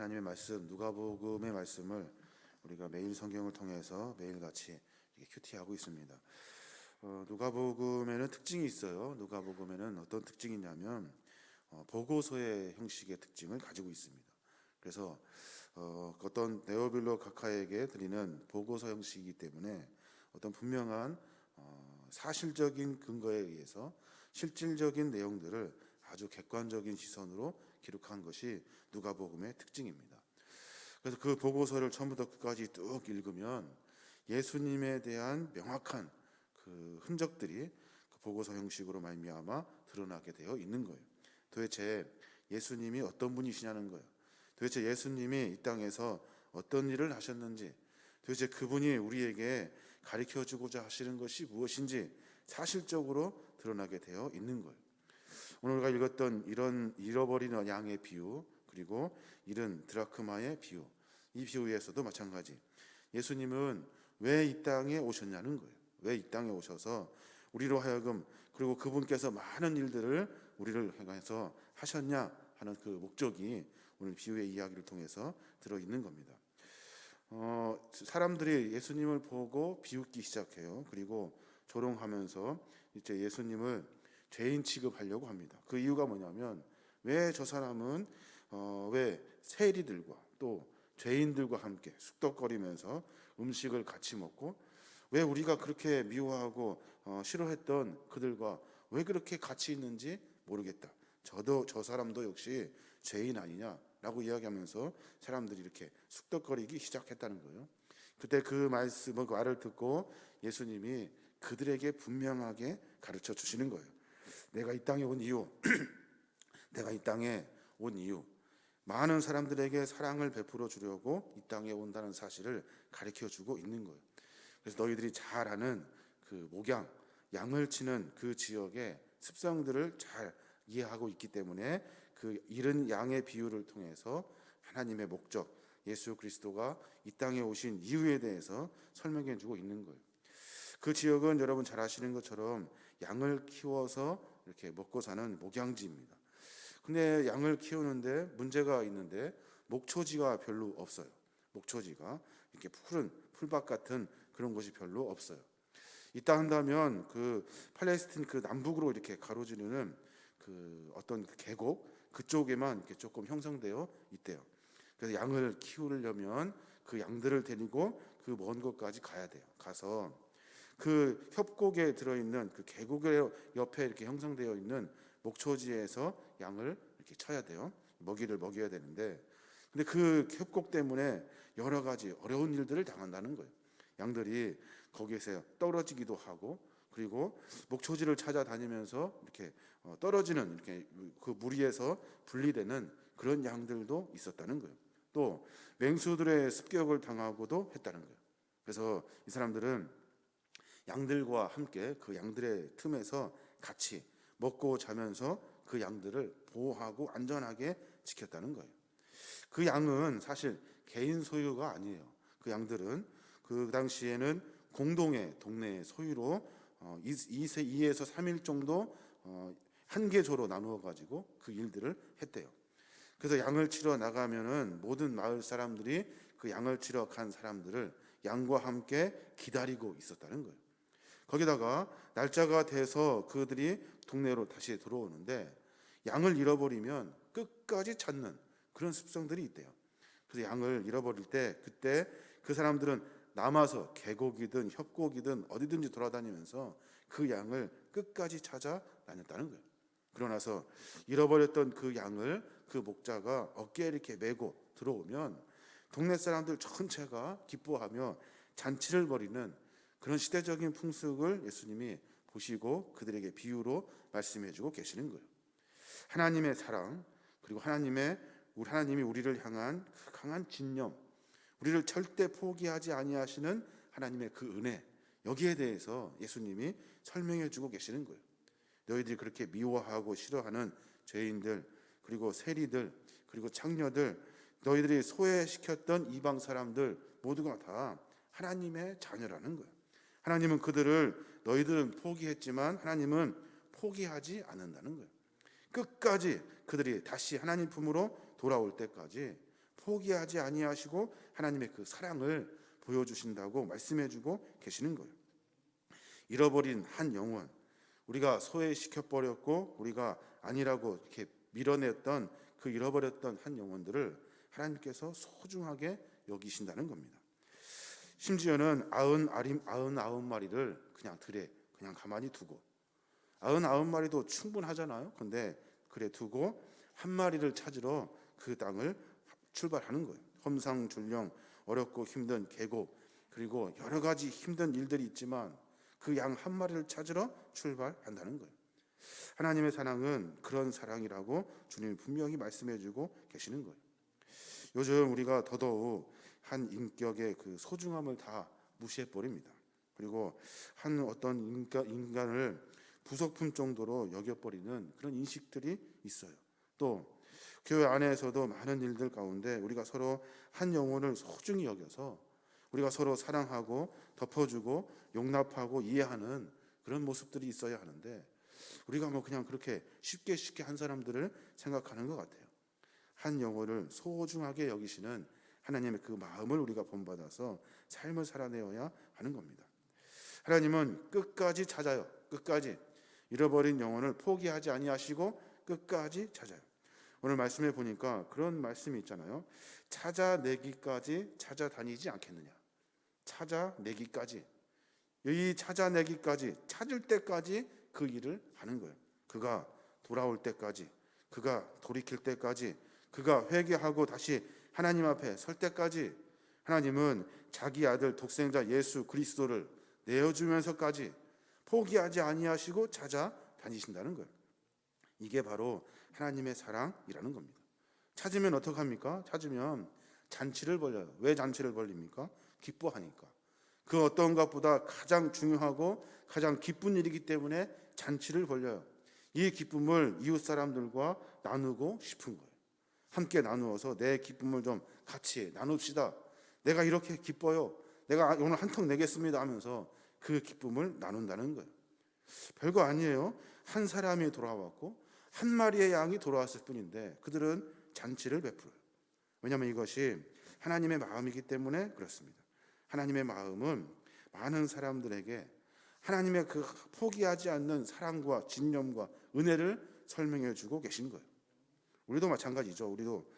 하나님의 말씀, 누가복음의 말씀을 우리가 매일 성경을 통해서 매일같이 큐티하고 있습니다. 누가복음에는 특징이 있어요. 누가복음에는 어떤 특징이 있냐면 보고서의 형식의 특징을 가지고 있습니다. 그래서 어떤 데오빌로 각하에게 드리는 보고서 형식이기 때문에 어떤 분명한 사실적인 근거에 의해서 실질적인 내용들을 아주 객관적인 시선으로 기록한 것이 누가복음의 특징입니다. 그래서 그 보고서를 처음부터 끝까지 쭉 읽으면 예수님에 대한 명확한 그 흔적들이 그 보고서 형식으로 말미암아 드러나게 되어 있는 거예요. 도대체 예수님이 어떤 분이시냐는 거예요. 도대체 예수님이 이 땅에서 어떤 일을 하셨는지, 도대체 그분이 우리에게 가르쳐주고자 하시는 것이 무엇인지 사실적으로 드러나게 되어 있는 거예요. 오늘 우리가 읽었던 이런 잃어버린 양의 비유, 그리고 잃은 드라크마의 비유, 이 비유에서도 마찬가지. 예수님은 왜 이 땅에 오셨냐는 거예요. 왜 이 땅에 오셔서 우리로 하여금, 그리고 그분께서 많은 일들을 우리를 향해서 하셨냐 하는 그 목적이 오늘 비유의 이야기를 통해서 들어있는 겁니다. 사람들이 예수님을 보고 비웃기 시작해요. 그리고 조롱하면서 이제 예수님을 죄인 취급하려고 합니다. 그 이유가 뭐냐면, 왜 저 사람은 왜 세리들과 또 죄인들과 함께 쑥덕거리면서 음식을 같이 먹고, 왜 우리가 그렇게 미워하고 싫어했던 그들과 왜 그렇게 같이 있는지 모르겠다. 저 사람도 역시 죄인 아니냐라고 이야기하면서 사람들이 이렇게 쑥덕거리기 시작했다는 거예요. 그때 그 말씀을, 그 말을 듣고 예수님이 그들에게 분명하게 가르쳐 주시는 거예요. 내가 이 땅에 온 이유, 내가 이 땅에 온 이유, 많은 사람들에게 사랑을 베풀어 주려고 이 땅에 온다는 사실을 가르쳐 주고 있는 거예요. 그래서 너희들이 잘 아는 그 목양, 양을 치는 그 지역의 습성들을 잘 이해하고 있기 때문에 그 잃은 양의 비유를 통해서 하나님의 목적, 예수 그리스도가 이 땅에 오신 이유에 대해서 설명해 주고 있는 거예요. 그 지역은 여러분 잘 아시는 것처럼 양을 키워서 이렇게 먹고 사는 목양지입니다. 근데 양을 키우는데 문제가 있는데 목초지가 별로 없어요. 목초지가 이렇게 푸른 풀밭 같은 그런 곳이 별로 없어요. 있다 한다면 그 팔레스틴 그 남북으로 이렇게 가로지르는 그 어떤 계곡 그쪽에만 이렇게 조금 형성되어 있대요. 그래서 양을 키우려면 그 양들을 데리고 그 먼 곳까지 가야 돼요. 가서 그 협곡에 들어있는 그 계곡의 옆에 이렇게 형성되어 있는 목초지에서 양을 이렇게 쳐야 돼요. 먹이를 먹여야 되는데, 근데 그 협곡 때문에 여러 가지 어려운 일들을 당한다는 거예요. 양들이 거기에서 떨어지기도 하고, 그리고 목초지를 찾아다니면서 이렇게 떨어지는, 이렇게 그 무리에서 분리되는 그런 양들도 있었다는 거예요. 또 맹수들의 습격을 당하고도 했다는 거예요. 그래서 이 사람들은 양들과 함께 그 양들의 틈에서 같이 먹고 자면서 그 양들을 보호하고 안전하게 지켰다는 거예요. 그 양은 사실 개인 소유가 아니에요. 그 양들은 그 당시에는 공동의 동네의 소유로 2에서 3일 정도 한 개조로 나누어 가지고 그 일들을 했대요. 그래서 양을 치러 나가면은 모든 마을 사람들이 그 양을 치러 간 사람들을 양과 함께 기다리고 있었다는 거예요. 거기다가 날짜가 돼서 그들이 동네로 다시 들어오는데 양을 잃어버리면 끝까지 찾는 그런 습성들이 있대요. 그래서 양을 잃어버릴 때 그때 그 사람들은 남아서 계곡이든 협곡이든 어디든지 돌아다니면서 그 양을 끝까지 찾아 다녔다는 거예요. 그러나서 잃어버렸던 그 양을 그 목자가 어깨에 이렇게 메고 들어오면 동네 사람들 전체가 기뻐하며 잔치를 벌이는 그런 시대적인 풍습을 예수님이 보시고 그들에게 비유로 말씀해주고 계시는 거예요. 하나님의 사랑, 그리고 하나님이 우리를 향한 그 강한 진념, 우리를 절대 포기하지 아니하시는 하나님의 그 은혜, 여기에 대해서 예수님이 설명해주고 계시는 거예요. 너희들이 그렇게 미워하고 싫어하는 죄인들, 그리고 세리들, 그리고 창녀들, 너희들이 소외시켰던 이방 사람들 모두가 다 하나님의 자녀라는 거예요. 하나님은 너희들은 포기했지만 하나님은 포기하지 않는다는 거예요. 끝까지 그들이 다시 하나님 품으로 돌아올 때까지 포기하지 아니하시고 하나님의 그 사랑을 보여주신다고 말씀해주고 계시는 거예요. 잃어버린 한 영혼, 우리가 소외시켜버렸고 우리가 아니라고 이렇게 밀어냈던 그 잃어버렸던 한 영혼들을 하나님께서 소중하게 여기신다는 겁니다. 심지어는 99마리를 그냥 들에 그냥 가만히 두고, 99마리도 충분하잖아요. 근데 그래 두고 한 마리를 찾으러 그 땅을 출발하는 거예요. 험상줄령 어렵고 힘든 계곡, 그리고 여러 가지 힘든 일들이 있지만 그 양 한 마리를 찾으러 출발한다는 거예요. 하나님의 사랑은 그런 사랑이라고 주님이 분명히 말씀해주고 계시는 거예요. 요즘 우리가 더더욱 한 인격의 그 소중함을 다 무시해버립니다. 그리고 한 어떤 인간을 부속품 정도로 여겨버리는 그런 인식들이 있어요. 또 교회 안에서도 많은 일들 가운데 우리가 서로 한 영혼을 소중히 여겨서 우리가 서로 사랑하고 덮어주고 용납하고 이해하는 그런 모습들이 있어야 하는데, 우리가 뭐 그냥 그렇게 쉽게 한 사람들을 생각하는 것 같아요. 한 영혼을 소중하게 여기시는 하나님의 그 마음을 우리가 본받아서 삶을 살아내어야 하는 겁니다. 하나님은 끝까지 찾아요. 끝까지 잃어버린 영혼을 포기하지 아니하시고 끝까지 찾아요. 오늘 말씀에 보니까 그런 말씀이 있잖아요. 찾아내기까지 찾아다니지 않겠느냐. 찾아내기까지, 이 찾아내기까지, 찾을 때까지 그 일을 하는 거예요. 그가 돌아올 때까지, 그가 돌이킬 때까지, 그가 회개하고 다시 하나님 앞에 설 때까지 하나님은 자기 아들 독생자 예수 그리스도를 내어주면서까지 포기하지 아니하시고 찾아다니신다는 거예요. 이게 바로 하나님의 사랑이라는 겁니다. 찾으면 어떡합니까? 찾으면 잔치를 벌려요. 왜 잔치를 벌립니까? 기뻐하니까. 그 어떤 것보다 가장 중요하고 가장 기쁜 일이기 때문에 잔치를 벌려요. 이 기쁨을 이웃 사람들과 나누고 싶은 거예요. 함께 나누어서 내 기쁨을 좀 같이 나눕시다. 내가 이렇게 기뻐요. 내가 오늘 한턱 내겠습니다 하면서 그 기쁨을 나눈다는 거예요. 별거 아니에요. 한 사람이 돌아왔고 한 마리의 양이 돌아왔을 뿐인데 그들은 잔치를 베풀어요. 왜냐하면 이것이 하나님의 마음이기 때문에 그렇습니다. 하나님의 마음은 많은 사람들에게 하나님의 그 포기하지 않는 사랑과 진념과 은혜를 설명해 주고 계신 거예요. 우리도 마찬가지죠. 우리도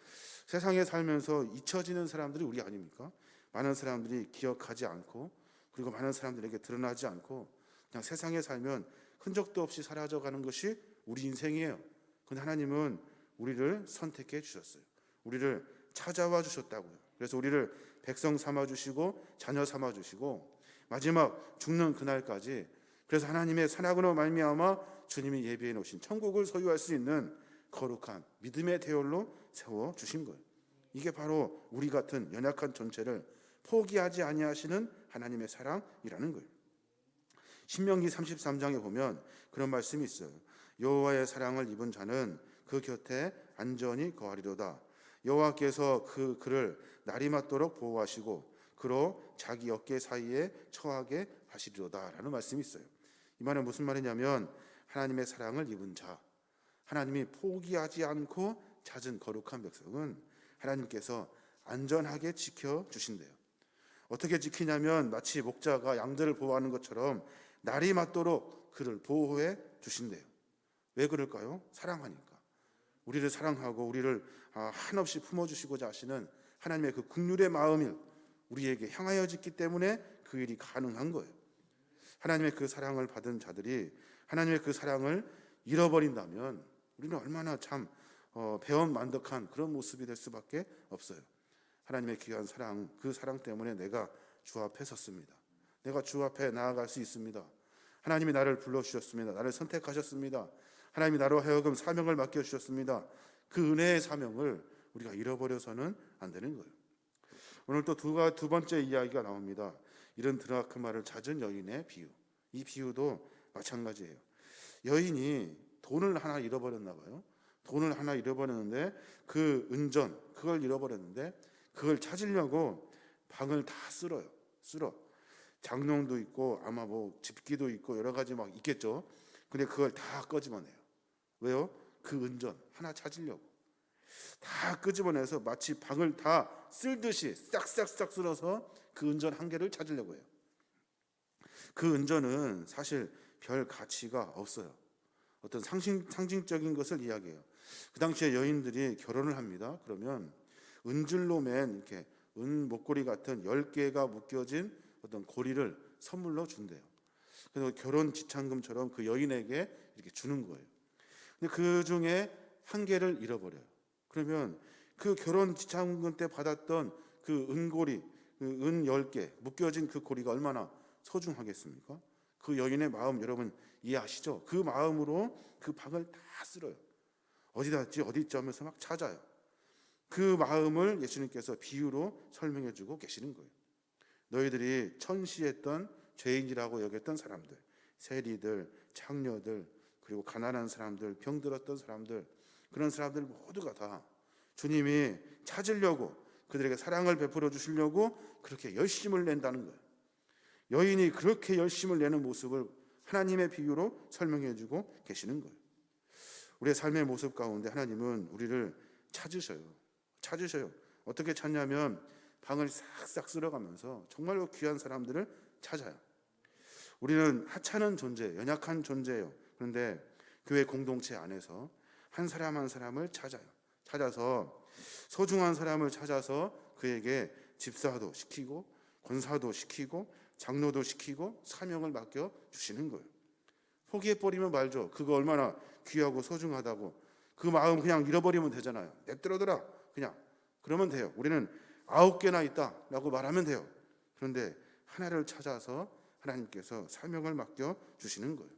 세상에 살면서 잊혀지는 사람들이 우리 아닙니까? 많은 사람들이 기억하지 않고, 그리고 많은 사람들에게 드러나지 않고 그냥 세상에 살면 흔적도 없이 사라져가는 것이 우리 인생이에요. 그런데 하나님은 우리를 선택해 주셨어요. 우리를 찾아와 주셨다고요. 그래서 우리를 백성 삼아 주시고 자녀 삼아 주시고 마지막 죽는 그날까지, 그래서 하나님의 사랑으로 말미암아 주님이 예비해 놓으신 천국을 소유할 수 있는 거룩한 믿음의 대열로 세워 주신 거예요. 이게 바로 우리 같은 연약한 존재를 포기하지 아니하시는 하나님의 사랑이라는 거예요. 신명기 33장에 보면 그런 말씀이 있어요. 여호와의 사랑을 입은 자는 그 곁에 안전히 거하리로다. 여호와께서 그를 날이 맞도록 보호하시고 그로 자기 어깨 사이에 처하게 하시리로다 라는 말씀이 있어요. 이 말은 무슨 말이냐면 하나님의 사랑을 입은 자, 하나님이 포기하지 않고 찾은 거룩한 백성은 하나님께서 안전하게 지켜주신대요. 어떻게 지키냐면 마치 목자가 양들을 보호하는 것처럼 날이 맞도록 그를 보호해 주신대요. 왜 그럴까요? 사랑하니까. 우리를 사랑하고 우리를 한없이 품어주시고자 하시는 하나님의 그 긍휼의 마음이 우리에게 향하여 짓기 때문에 그 일이 가능한 거예요. 하나님의 그 사랑을 받은 자들이 하나님의 그 사랑을 잃어버린다면 우리는 얼마나 참 배은만덕한 그런 모습이 될 수밖에 없어요. 하나님의 귀한 사랑, 그 사랑 때문에 내가 주 앞에 섰습니다. 내가 주 앞에 나아갈 수 있습니다. 하나님이 나를 불러주셨습니다. 나를 선택하셨습니다. 하나님이 나로 하여금 사명을 맡겨주셨습니다. 그 은혜의 사명을 우리가 잃어버려서는 안 되는 거예요. 오늘 또 두 번째 이야기가 나옵니다. 이런 드라크마를 찾은 여인의 비유. 이 비유도 마찬가지예요. 여인이 돈을 하나 잃어버렸나 봐요. 돈을 하나 잃어버렸는데 그 은전, 그걸 잃어버렸는데 그걸 찾으려고 방을 다 쓸어. 장롱도 있고 아마 뭐 집기도 있고 여러 가지 막 있겠죠. 근데 그걸 다 꺼집어내요. 왜요? 그 은전 하나 찾으려고. 다 끄집어내서 마치 방을 다 쓸듯이 싹싹싹 쓸어서 그 은전 한 개를 찾으려고 해요. 그 은전은 사실 별 가치가 없어요. 어떤 상징적인 것을 이야기해요. 그 당시에 여인들이 결혼을 합니다. 그러면 은줄로 맨 이렇게 은 목걸이 같은 10개가 묶여진 어떤 고리를 선물로 준대요. 그래서 결혼 지참금처럼 그 여인에게 이렇게 주는 거예요. 근데 그 중에 한 개를 잃어버려요. 그러면 그 결혼 지참금 때 받았던 그 은고리, 그 은 10개 묶여진 그 고리가 얼마나 소중하겠습니까? 그 여인의 마음 여러분 이해하시죠? 그 마음으로 그 방을 다 쓸어요. 어디다 있지 어디 있지 하면서 막 찾아요. 그 마음을 예수님께서 비유로 설명해 주고 계시는 거예요. 너희들이 천시했던 죄인이라고 여겼던 사람들, 세리들, 창녀들, 그리고 가난한 사람들, 병들었던 사람들, 그런 사람들 모두가 다 주님이 찾으려고 그들에게 사랑을 베풀어 주시려고 그렇게 열심을 낸다는 거예요. 여인이 그렇게 열심을 내는 모습을 하나님의 비유로 설명해 주고 계시는 거예요. 우리의 삶의 모습 가운데 하나님은 우리를 찾으셔요. 어떻게 찾냐면 방을 싹싹 쓸어가면서 정말로 귀한 사람들을 찾아요. 우리는 하찮은 존재, 연약한 존재예요. 그런데 교회 공동체 안에서 한 사람 한 사람을 찾아서 소중한 사람을 찾아서 그에게 집사도 시키고 권사도 시키고 장로도 시키고 사명을 맡겨 주시는 거예요. 포기해버리면 말죠. 그거 얼마나 귀하고 소중하다고. 그 마음 그냥 잃어버리면 되잖아요. 냅두더라 그냥 그러면 돼요. 우리는 9개나 있다라고 말하면 돼요. 그런데 하나를 찾아서 하나님께서 사명을 맡겨 주시는 거예요.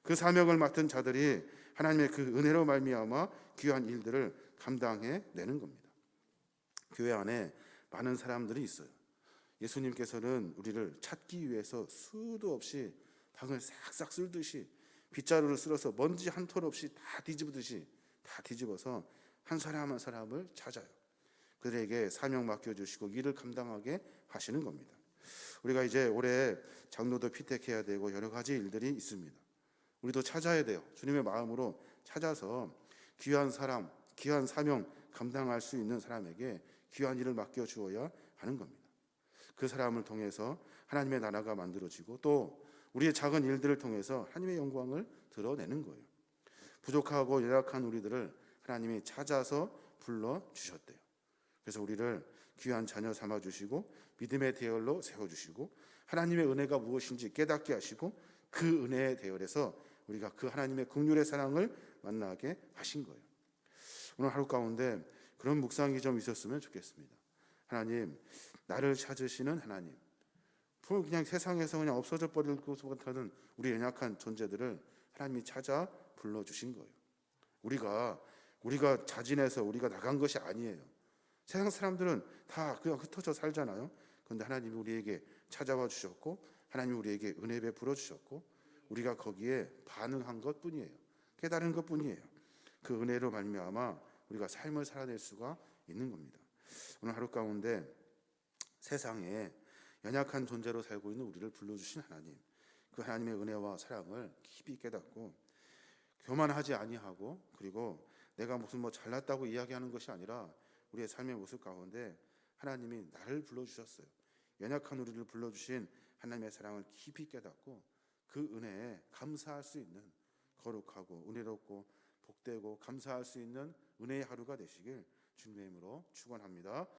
그 사명을 맡은 자들이 하나님의 그 은혜로 말미암아 귀한 일들을 감당해 내는 겁니다. 교회 안에 많은 사람들이 있어요. 예수님께서는 우리를 찾기 위해서 수도 없이 방을 싹싹 쓸듯이 빗자루를 쓸어서 먼지 한 톨 없이 다 뒤집듯이 다 뒤집어서 한 사람 한 사람을 찾아요. 그들에게 사명 맡겨주시고 일을 감당하게 하시는 겁니다. 우리가 이제 올해 장로도 피택해야 되고 여러 가지 일들이 있습니다. 우리도 찾아야 돼요. 주님의 마음으로 찾아서 귀한 사람, 귀한 사명 감당할 수 있는 사람에게 귀한 일을 맡겨주어야 하는 겁니다. 그 사람을 통해서 하나님의 나라가 만들어지고 또 우리의 작은 일들을 통해서 하나님의 영광을 드러내는 거예요. 부족하고 연약한 우리들을 하나님이 찾아서 불러주셨대요. 그래서 우리를 귀한 자녀 삼아주시고 믿음의 대열로 세워주시고 하나님의 은혜가 무엇인지 깨닫게 하시고 그 은혜의 대열에서 우리가 그 하나님의 긍휼의 사랑을 만나게 하신 거예요. 오늘 하루 가운데 그런 묵상이 좀 있었으면 좋겠습니다. 하나님, 나를 찾으시는 하나님, 그냥 세상에서 그냥 없어져 버릴 것 같은 우리 연약한 존재들을 하나님이 찾아 불러주신 거예요. 우리가 자진해서 우리가 나간 것이 아니에요. 세상 사람들은 다 그냥 흩어져 살잖아요. 그런데 하나님이 우리에게 찾아와 주셨고 하나님이 우리에게 은혜 베풀어 주셨고 우리가 거기에 반응한 것뿐이에요. 깨달은 것뿐이에요. 그 은혜로 말미암아 우리가 삶을 살아낼 수가 있는 겁니다. 오늘 하루 가운데 세상에 연약한 존재로 살고 있는 우리를 불러주신 하나님, 그 하나님의 은혜와 사랑을 깊이 깨닫고 교만하지 아니하고 그리고 내가 무슨 잘났다고 이야기하는 것이 아니라 우리의 삶의 모습 가운데 하나님이 나를 불러주셨어요. 연약한 우리를 불러주신 하나님의 사랑을 깊이 깨닫고 그 은혜에 감사할 수 있는 거룩하고 은혜롭고 복되고 감사할 수 있는 은혜의 하루가 되시길 주님의 이름으로 축원합니다.